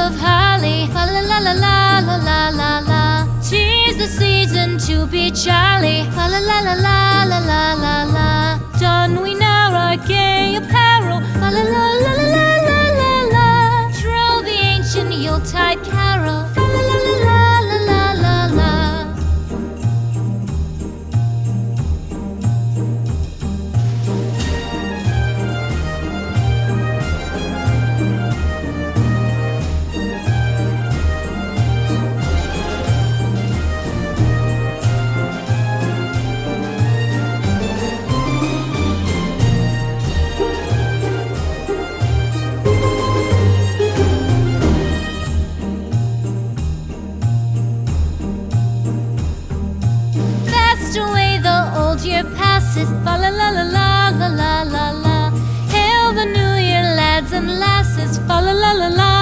of holly, fa la la la la la la la la. 'Tis the season to be jolly, fa la la la la la la la la. Don we now our gay apparel, fa la la la la la la la la. Troll the ancient Yuletide carol, fa la la la la la la la la. Away the old year passes, fa la la la la la la la la. Hail the new year, lads and lasses, fa la la la la